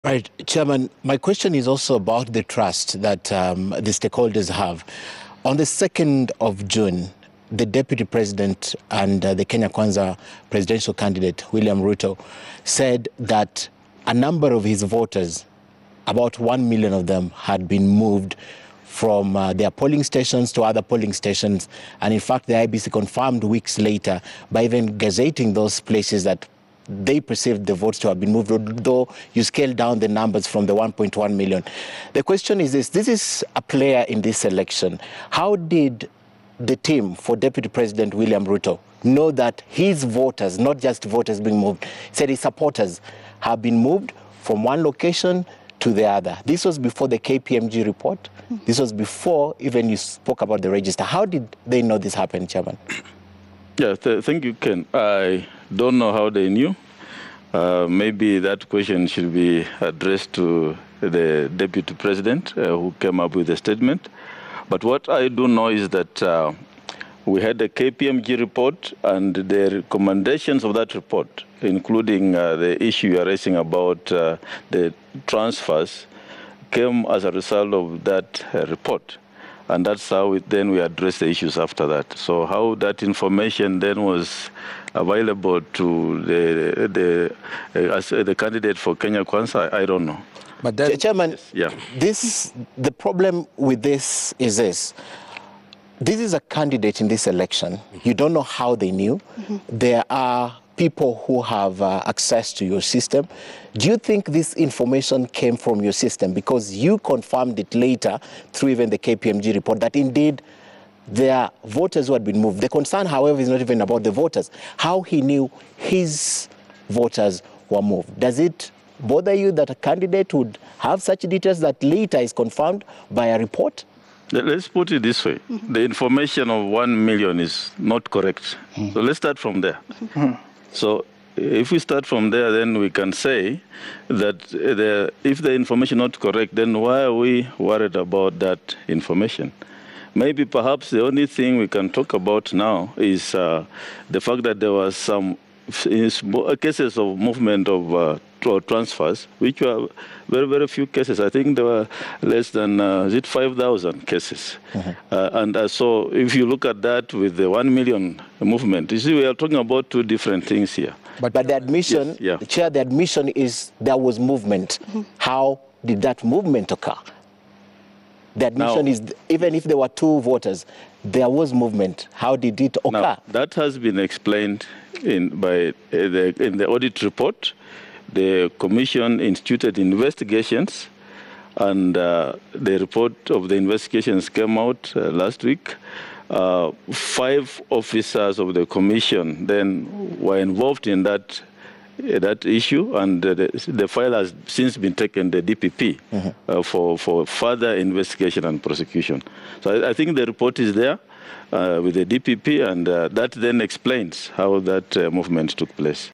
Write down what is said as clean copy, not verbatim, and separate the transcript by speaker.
Speaker 1: Right, Chairman, my question is also about the trust that the stakeholders have. On the 2nd of June, the Deputy President and the Kenya Kwanza presidential candidate, William Ruto, said that a number of his voters, about 1 million of them, had been moved from their polling stations to other polling stations. And in fact, the IEBC confirmed weeks later by even gazetting those places that they perceived the votes to have been moved, although you scale down the numbers from the 1.1 million. The question is this is a player in this election. How did the team for Deputy President William Ruto know that his voters, not just voters being moved, said his supporters have been moved from one location to the other? This was before the KPMG report. This was before even you spoke about the register. How did they know this happened, Chairman?
Speaker 2: Yeah, thank you, Ken. I don't know how they knew. Maybe that question should be addressed to the Deputy President who came up with the statement. But what I do know is that we had the KPMG report and the recommendations of that report, including the issue you are raising about the transfers, came as a result of that report. And that's how we address the issues after that. So how that information then was available to the candidate for Kenya Kwanza, I don't know.
Speaker 1: But then, Chairman,
Speaker 2: yeah.
Speaker 1: The problem with this is this. This is a candidate in this election. You don't know how they knew. There are people who have access to your system. Do you think this information came from your system? Because you confirmed it later through even the KPMG report that indeed there are voters who had been moved. The concern, however, is not even about the voters. How he knew his voters were moved. Does it bother you that a candidate would have such details that later is confirmed by a report?
Speaker 2: Let's put it this way. The information of 1 million is not correct. So let's start from there. So if we start from there, then we can say that if the information is not correct, then why are we worried about that information? Maybe perhaps the only thing we can talk about now is the fact that there was some cases of movement of transfers, which were very, very few cases. I think there were less than 5,000 cases. So if you look at that with the 1 million movement, you see we are talking about two different things here.
Speaker 1: But the admission,
Speaker 2: yes, yeah.
Speaker 1: Chair, the admission is there was movement. How did that movement occur? The admission is even if there were two voters, there was movement. How did it occur?
Speaker 2: Now, that has been explained in the audit report. The Commission instituted investigations, and the report of the investigations came out last week. 5 officers of the Commission then were involved in that issue, and the file has since been taken to the DPP for further investigation and prosecution. So I think the report is there with the DPP, and that then explains how that movement took place.